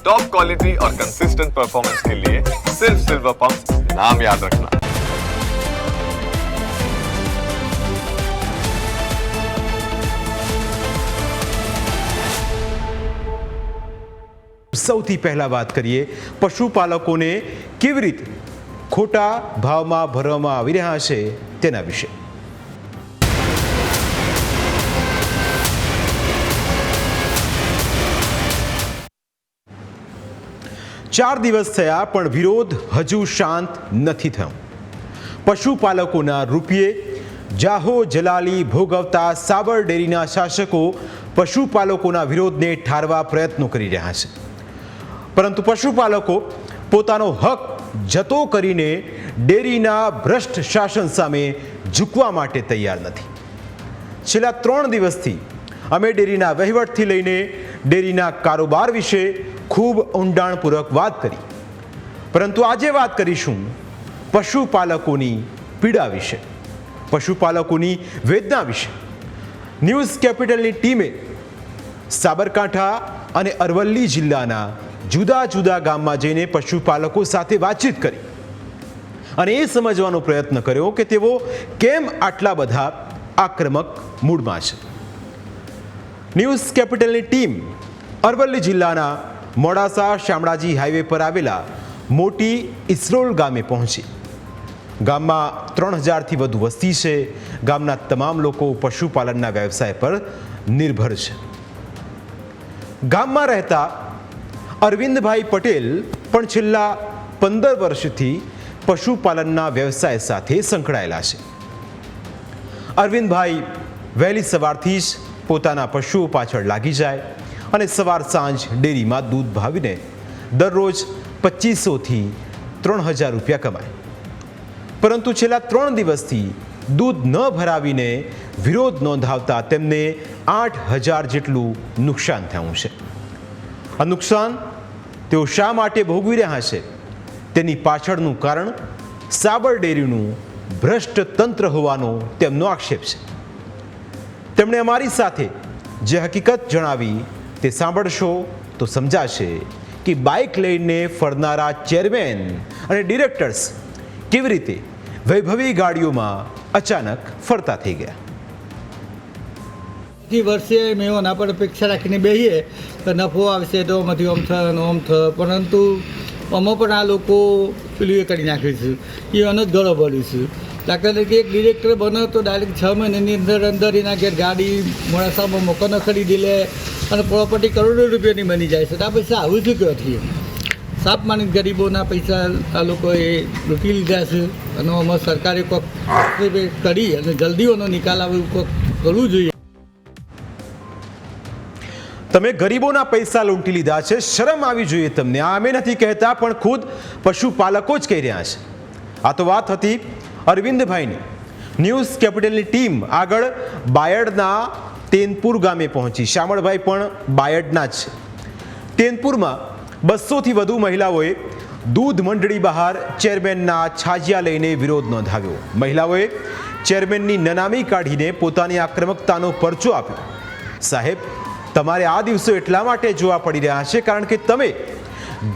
Top quality और consistent performance के लिए सिर्फ सिल्वर पंप नाम याद रखना। સૌથી પહેલા વાત કરીએ પશુપાલકોને કેવી રીતે ખોટા ભાવમાં ભરવામાં આવી રહ્યા છે તેના વિશે। 4 દિવસ થયા પણ વિરોધ હજુ શાંત નથી થયો। પશુપાલકોના રૂપિયે જાહો જલાલી ભોગવતા સાબર ડેરીના શાસકો પશુપાલકોના વિરોધને ઠારવા પ્રયત્નો કરી રહ્યા છે, પરંતુ પશુપાલકો પોતાનો હક જતો કરીને ડેરીના ભ્રષ્ટ શાસન સામે ઝૂકવા માટે તૈયાર નથી। છેલ્લા 3 દિવસથી અમે ડેરીના વહીવટથી લઈને ડેરીના કારોબાર વિશે ખૂબ ઊંડાણપૂર્વક વાત કરી, પરંતુ આજે વાત કરીશું પશુપાલકોની પીડા વિશે, પશુપાલકોની વેદના વિશે। ન્યૂઝ કેપિટલની ટીમે સાબરકાંઠા અને અરવલ્લી જિલ્લાના જુદા જુદા ગામમાં જઈને પશુપાલકો સાથે વાતચીત કરી અને એ સમજવાનો પ્રયત્ન કર્યો કે તેઓ કેમ આટલા બધા આક્રમક મૂડમાં છે। ન્યૂઝ કેપિટલની ટીમ અરવલ્લી જિલ્લાના મોડાસા શામળાજી હાઈવે પર આવેલા મોટી ઇસરોલ ગામે પહોંચી। ગામમાં 3000થી વધુ વસ્તી છે। ગામના તમામ લોકો પશુપાલનના વ્યવસાય પર નિર્ભર છે। ગામમાં રહેતા અરવિંદભાઈ પટેલ પણ છેલ્લા 15 વર્ષથી પશુપાલનના વ્યવસાય સાથે સંકળાયેલા છે। અરવિંદભાઈ વહેલી સવારથી જ પોતાના પશુઓ પાછળ લાગી જાય અને સવાર સાંજ ડેરીમાં દૂધ ભાવીને દરરોજ 2500થી 3000 રૂપિયા કમાય, પરંતુ છેલ્લા 3 દિવસથી દૂધ ન ભરાવીને વિરોધ નોંધાવતા તેમને 8000 જેટલું નુકસાન થયું છે। આ નુકસાન તેઓ શા માટે ભોગવી રહ્યા છે તેની પાછળનું કારણ સાબર ડેરીનું ભ્રષ્ટ તંત્ર હોવાનો તેમનો આક્ષેપ છે। તેમણે અમારી સાથે જે હકીકત જણાવી તે સાંભળશો તો સમજાશે કે બાઇક લઈને ફરનારા ચેરમેન અને ડિરેક્ટર્સ કેવી રીતે વૈભવી ગાડીઓમાં અચાનક ફરતા થઈ ગયા। વર્ષે મેં એના પર અપેક્ષા રાખીને બેસીએ તો નફો આવશે તો આમાંથી ઓમ થ પરંતુ આમાં પણ આ લોકો પેલું એ કરી નાખ્યું છે, એ અનજ ગળો ભર્યું છે। દાખલા તરીકે એક ડિરેક્ટર બને તો ડાયરેક્ટ 6 મહિનાની અંદર એના ઘેર ગાડી મોડાસામાં મકાનો ખરીદી લે અને પ્રોપર્ટી કરોડો રૂપિયાની બની જાય છે। તો આ પૈસા આવું શું કહેવાથી સાપ માની ગરીબોના પૈસા આ લોકોએ લૂંટી લીધા છે અને આમાં સરકારે કોઈક કરી અને જલ્દીઓનો નિકાલ આવે કોઈક કરવું જોઈએ। તમે ગરીબોના પૈસા લૂંટી લીધા છે, શરમ આવી જોઈએ તમને। આ અમે નથી કહેતા, પણ ખુદ પશુપાલકો જ કહી રહ્યા છે। આ તો વાત હતી અરવિંદભાઈની। ન્યૂઝ કેપિટલની ટીમ આગળ બાયડના તેનપુર ગામે પહોંચી। શામળભાઈ પણ બાયડના જ છે। તેનપુરમાં 200થી વધુ મહિલાઓએ દૂધ મંડળી બહાર ચેરમેનના છાજિયા લઈને વિરોધ નોંધાવ્યો। મહિલાઓએ ચેરમેનની નનામી કાઢીને પોતાની આક્રમકતાનો પરચો આપ્યો। સાહેબ, તમારે આ દિવસો એટલા માટે જોવા પડી રહ્યા છે કારણ કે તમે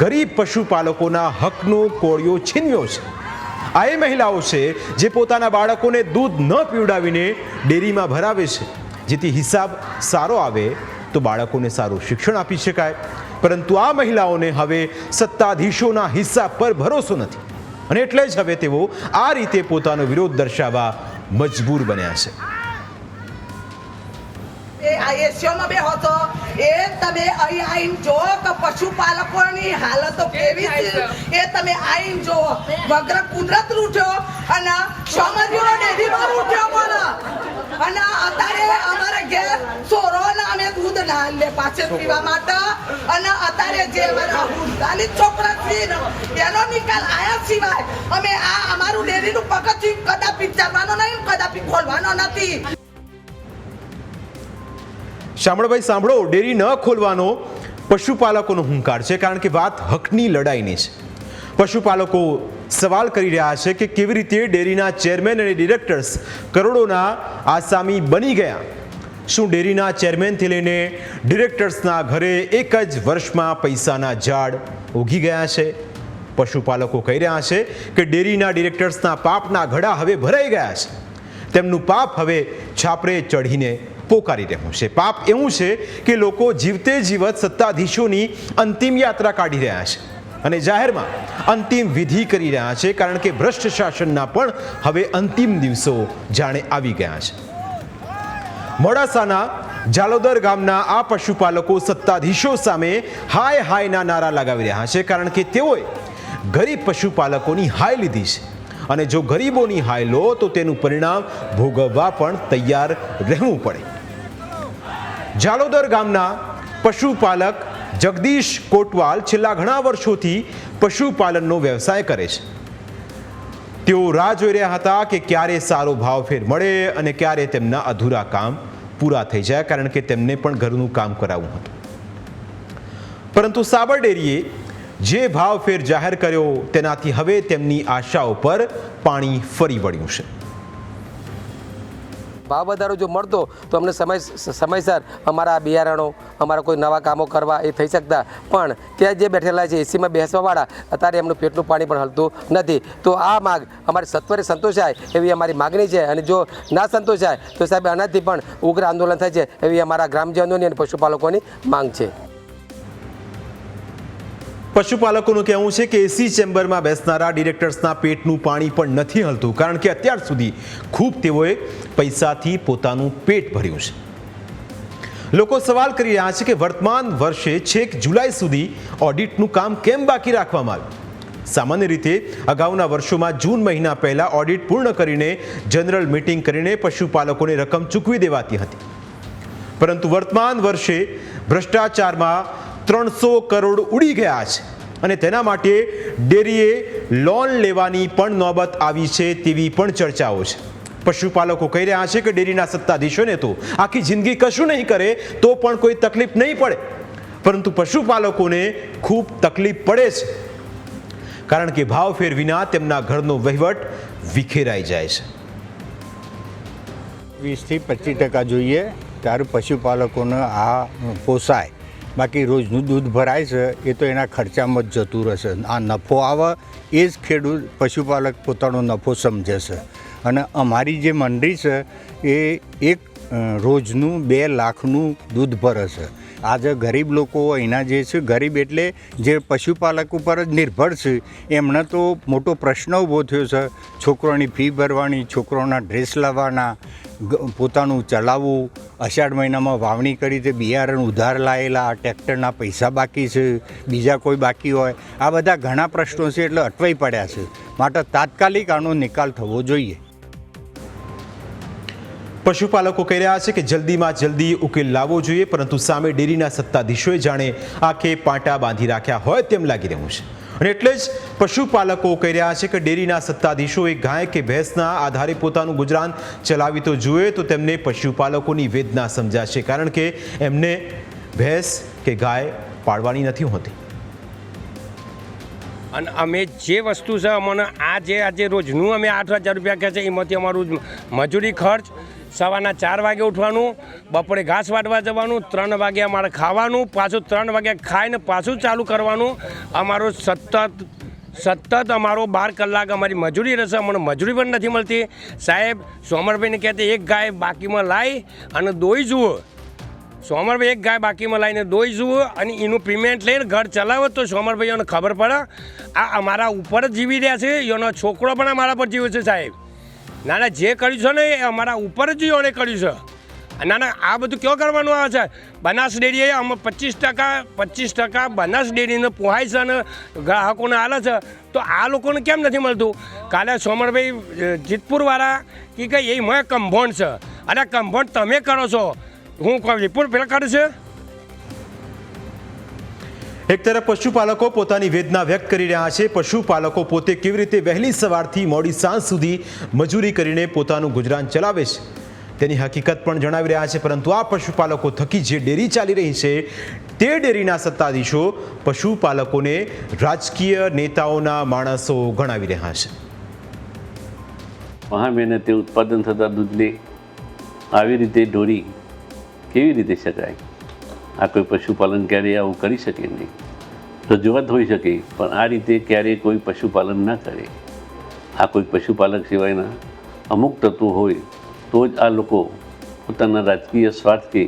ગરીબ પશુપાલકોના હકનો કોળિયો છીનવ્યો છે। આ એ મહિલાઓ છે જે પોતાના બાળકોને દૂધ ન પીવડાવીને ડેરીમાં ભરાવે છે, જેથી હિસાબ સારો આવે તો બાળકોને સારું શિક્ષણ આપી શકાય, પરંતુ આ મહિલાઓને હવે સત્તાધીશોના હિસાબ પર ભરોસો નથી અને એટલે જ હવે તેઓ આ રીતે પોતાનો વિરોધ દર્શાવવા મજબૂર બન્યા છે। એશિયામાં બેહો છો એ તમે અહીં આવીને જો કે પશુપાલકોની હાલતો કેવી છે એ તમે આવીને જો। વગર કુદરત લૂંટ્યો અને સમાજનો ડેરીમાં લૂંટ્યો બોલો અને અત્યારે અમારે ઘેર સોરોના અમે દૂધ ના લે પાછે પીવા માટે અને અત્યારે જે અમારા હુંડાલી છોકરા છે એનો નિકાલ આયા સિવાય અમે આ અમારું ડેરીનું પગથિયું કદાપી ચાલવાનો નહીં, કદાપી ખોલવાનો નથી। શામળભાઈ સાંભળો, ડેરી ન ખોલવાનો પશુપાલકોનો હુંકાર છે, કારણ કે વાત હકની લડાઈની છે। પશુપાલકો સવાલ કરી રહ્યા છે કે કેવી રીતે ડેરીના ચેરમેન અને ડિરેક્ટર્સ કરોડોના આસામી બની ગયા। શું ડેરીના ચેરમેનથી લઈને ડિરેક્ટર્સના ઘરે એક જ વર્ષમાં પૈસાના ઝાડ ઉગી ગયા છે? પશુપાલકો કહી રહ્યા છે કે ડેરીના ડિરેક્ટર્સના પાપના ઘડા હવે ભરાઈ ગયા છે. તેમનું પાપ હવે છાપરે ચઢીને પોકારી રહ્યું છે. પાપ એવું છે કે લોકો જીવતે જીવત સત્તાધીશોની અંતિમ યાત્રા કાઢી રહ્યા છે અને જાહેરમાં અંતિમ વિધિ કરી રહ્યા છે, કારણ કે ભ્રષ્ટ શાસનના પણ હવે અંતિમ દિવસો જાણે આવી ગયા છે. મોડાસાના જાલોદર ગામના આ પશુપાલકો સત્તાધીશો સામે હાય હાયના નારા લગાવી રહ્યા છે, કારણ કે તેઓએ ગરીબ પશુપાલકોની હાય લીધી છે અને જો ગરીબોની હાય લો તો તેનું પરિણામ ભોગવવા પણ તૈયાર રહેવું પડે. જાલોદર ગામના પશુપાલક જગદીશ કોટવાલ છેલ્લા ઘણા વર્ષોથી પશુપાલનનો વ્યવસાય કરે છે. તેઓ રાહ જોઈ રહ્યા હતા કે ક્યારે સારો ભાવફેર મળે અને ક્યારે તેમના અધૂરા કામ પૂરા થઈ જાય, કારણ કે તેમને પણ ઘરનું કામ કરાવવું હતું. પરંતુ સાબર ડેરીએ જે ભાવફેર જાહેર કર્યો તેનાથી હવે તેમની આશાઓ પર પાણી ફરી વળ્યું છે. ભાવ વધારો જો મળતો તો અમને સમયસર અમારા બિયારણો, અમારા કોઈ નવા કામો કરવા એ થઈ શકતા, પણ ત્યાં જે બેઠેલા છે એસીમાં બેસવાવાળા અત્યારે એમનું પેટનું પાણી પણ હલતું નથી. તો આ માગ અમારી સત્વરે સંતોષાય એવી અમારી માગણી છે, અને જો ના સંતોષાય તો સાહેબ આનાથી પણ ઉગ્ર આંદોલન થાય છે એવી અમારા ગ્રામજનોની અને પશુપાલકોની માંગ છે. પશુપાલકોનું કહેવું છે કે એસી ચેમ્બરમાં બેસનારા ડિરેક્ટર્સના પેટનું પાણી પણ નથી હલતું, કારણ કે અત્યાર સુધી ખૂબ તેઓએ પૈસાથી પોતાનું પેટ ભર્યું છે. લોકો સવાલ કરી રહ્યા છે કે વર્તમાન વર્ષે છેક જુલાઈ સુધી ઓડિટનું કામ કેમ બાકી રાખવામાં આવ્યું? સામાન્ય રીતે અગાઉના વર્ષોમાં જૂન મહિના પહેલા ઓડિટ પૂર્ણ કરીને જનરલ મીટિંગ કરીને પશુપાલકોને રકમ ચૂકવી દેવાતી હતી, પરંતુ વર્તમાન વર્ષે ભ્રષ્ટાચારમાં 300 કરોડ ઉડી ગયા છે અને તેના માટે ડેરીએ લોન લેવાની પણ નોબત આવી છે તેવી પણ ચર્ચાઓ છે. પશુપાલકો કહી રહ્યા છે કે ડેરીના સત્તાધીશોને તો આખી જિંદગી કશું નહીં કરે તો પણ કોઈ તકલીફ નહીં પડે, પરંતુ પશુપાલકોને ખૂબ તકલીફ પડે છે, કારણ કે ભાવફેર વિના તેમના ઘરનો વહીવટ વિખેરાઈ જાય છે. 20 થી 25% જોઈએ ત્યારે પશુપાલકોને આ પોસાય. બાકી રોજનું દૂધ ભરાય છે એ તો એના ખર્ચામાં જ જતું રહેશે. આ નફો આવે એ જ ખેડૂત પશુપાલક પોતાનો નફો સમજે છે. અને અમારી જે મંડળી છે એ એક રોજનું 2 લાખનું દૂધ ભરે છે. આજે ગરીબ લોકો અહીંના જે છે, ગરીબ એટલે જે પશુપાલક ઉપર જ નિર્ભર છે, એમને તો મોટો પ્રશ્ન ઊભો થયો છે. છોકરોની ફી ભરવાની, છોકરોના ડ્રેસ લાવવાના, પોતાનું ચલાવવું, અષાઢ મહિનામાં વાવણી કરી તે બિયારણ ઉધાર લાવેલા, ટ્રેક્ટરના પૈસા બાકી છે, બીજા કોઈ બાકી હોય, આ બધા ઘણા પ્રશ્નો છે એટલે અટવાઈ પડ્યા છે. માટે તાત્કાલિક આનો નિકાલ થવો જોઈએ. પશુપાલકો કહી રહ્યા છે કે જલ્દીમાં જલ્દી ઉકેલ લાવવો જોઈએ, પરંતુ સામે ડેરીના સત્તાધીશોએ જાણે આંખે પાટા બાંધી રાખ્યા હોય તેમ લાગી રહ્યું છે. અને એટલે જ પશુપાલકો કહી રહ્યા છે કે ડેરીના સત્તાધીશોએ ગાય કે ભેંસના આધારે પોતાનું ગુજરાન ચલાવી તો જોઈએ તો તેમને પશુપાલકોની વેદના સમજાશે, કારણ કે એમને ભેંસ કે ગાય પાળવાની નથી હોતી. અને અમે જે વસ્તુ છે અમને આજે રોજનું અમે 8,000 રૂપિયા કહે છે, એમાંથી અમારું મજૂરી ખર્ચ, સવારના 4 વાગે ઉઠવાનું, બપોરે ઘાસ વાટવા જવાનું, 3 વાગે અમારે ખાવાનું, પાછું 3 વાગે ખાઈને પાછું ચાલુ કરવાનું. અમારું સતત અમારો 12 કલાક અમારી મજૂરી રહેશે. અમને મજૂરી પણ નથી મળતી. સાહેબ સોમરભાઈને કહેતે એક ગાય બાકીમાં લાવી અને દોઈ જુઓ. સોમરભાઈ એક ગાય બાકીમાં લાવીને દોઈ જુઓ અને એનું પેમેન્ટ લઈને ઘર ચલાવો તો સોમરભાઈઓને ખબર પડે આ અમારા ઉપર જ જીવી રહ્યા છે. એનો છોકરો પણ અમારા પર જીવે છે. સાહેબ ના જે કર્યું છે ને એ અમારા ઉપર જ એણે કર્યું છે. ના આ બધું ક્યાં કરવાનું આવે છે? બનાસ ડેરીએ અમે 25% બનાસ ડેરીને પોહાય છે અને ગ્રાહકોને હાલે છે, તો આ લોકોને કેમ નથી મળતું? કાલે સોમરભાઈ જીતપુરવાળા કે એ મેં કમ્પાઉન્ડ છે, અને કમ્પાઉન્ડ તમે કરો છો, હું રિપોર્ટ પેલા કાઢું છે. એક તરફ પશુપાલકો પોતાની વેદના વ્યક્ત કરી રહ્યા છે. પશુપાલકો પોતે કેવી રીતે વહેલી સવારથી મોડી સાંજ સુધી મજૂરી કરીને પોતાનું ગુજરાન ચલાવે છે તેની હકીકત પણ જણાવી રહ્યા છે, પરંતુ આ પશુપાલકો થકી જે ડેરી ચાલી રહી છે તે ડેરીના સત્તાધીશો પશુપાલકોને રાજકીય નેતાઓના માણસો ગણાવી રહ્યા છે. મહા મહેનતે ઉત્પાદન થતા દૂધને આવી રીતે ઢોરી કેવી રીતે શકાય? આ કોઈ પશુપાલન ક્યારેય આવું કરી શકે નહીં. રજૂઆત હોઈ શકે, પણ આ રીતે ક્યારેય કોઈ પશુપાલન ના કરે. આ કોઈ પશુપાલક સિવાયના અમુક તત્વો હોય તો જ આ લોકો પોતાના રાજકીય સ્વાર્થ કે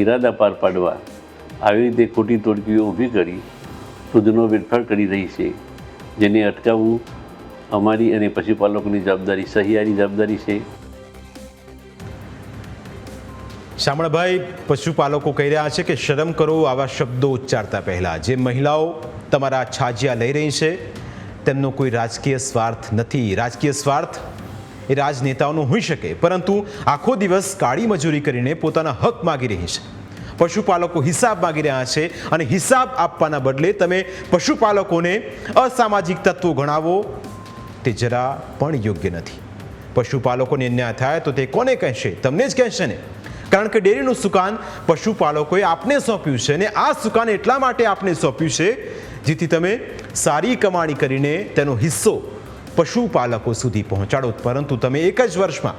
ઈરાદા પાર પાડવા આવી રીતે ખોટી તોડકીઓ ઊભી કરી દૂધનો વેડફાટ કરી રહી છે, જેને અટકાવવું અમારી અને પશુપાલકોની જવાબદારી, સહિયારી જવાબદારી છે. શામળભાઈ, પશુપાલકો કહી રહ્યા છે કે શરમ કરો આવા શબ્દો ઉચ્ચારતા પહેલા. જે મહિલાઓ તમારા છાજિયા લઈ રહી છે તેમનો કોઈ રાજકીય સ્વાર્થ નથી. રાજકીય સ્વાર્થ એ રાજનેતાઓનો હોઈ શકે, પરંતુ આખો દિવસ કાળી મજૂરી કરીને પોતાના હક માગી રહી છે. પશુપાલકો હિસાબ માગી રહ્યા છે અને હિસાબ આપવાના બદલે તમે પશુપાલકોને અસામાજિક તત્વો ગણાવો તે જરા પણ યોગ્ય નથી. પશુપાલકોને અન્યાય થાય તો તે કોને કહેશે? તમને જ કહેશે ને. કારણ કે ડેરીનું સુકાન પશુપાલકોએ આપને સોંપ્યું છે અને આ સુકાન એટલા માટે આપને સોંપ્યું છે જેથી તમે સારી કમાણી કરીને તેનો હિસ્સો પશુપાલકો સુધી પહોંચાડો, પરંતુ તમે એક જ વર્ષમાં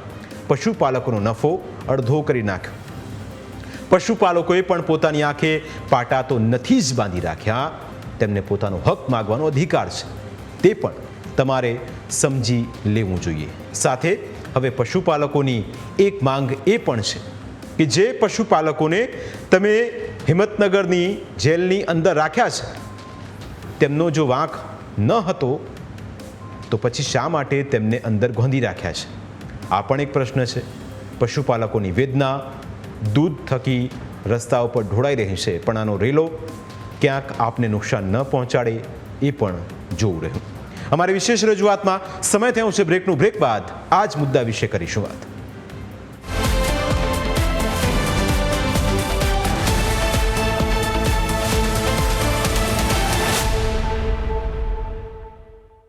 પશુપાલકોનો નફો અડધો કરી નાખ્યો. પશુપાલકોએ પણ પોતાની આંખે પાટા તો નથી જ બાંધી રાખ્યા, તેમને પોતાનો હક માગવાનો અધિકાર છે, તે પણ તમારે સમજી લેવું જોઈએ. સાથે હવે પશુપાલકોની એક માંગ એ પણ છે કે જે પશુપાલકોને તમે હિંમતનગરની જેલની અંદર રાખ્યા છે તેમનો જો વાંક ન હતો તો પછી શા માટે તેમને અંદર ગોંધી રાખ્યા છે? આ પણ એક પ્રશ્ન છે. પશુપાલકોની વેદના દૂધ થકી રસ્તા ઉપર ઢોળાઈ રહી છે, પણ આનો રેલો ક્યાંક આપને નુકસાન ન પહોંચાડે એ પણ જોવું રહ્યું. અમારી વિશેષ રજૂઆતમાં સમય થયો છે બ્રેકનું. બ્રેક બાદ આ જ મુદ્દા વિશે કરીશું વાત.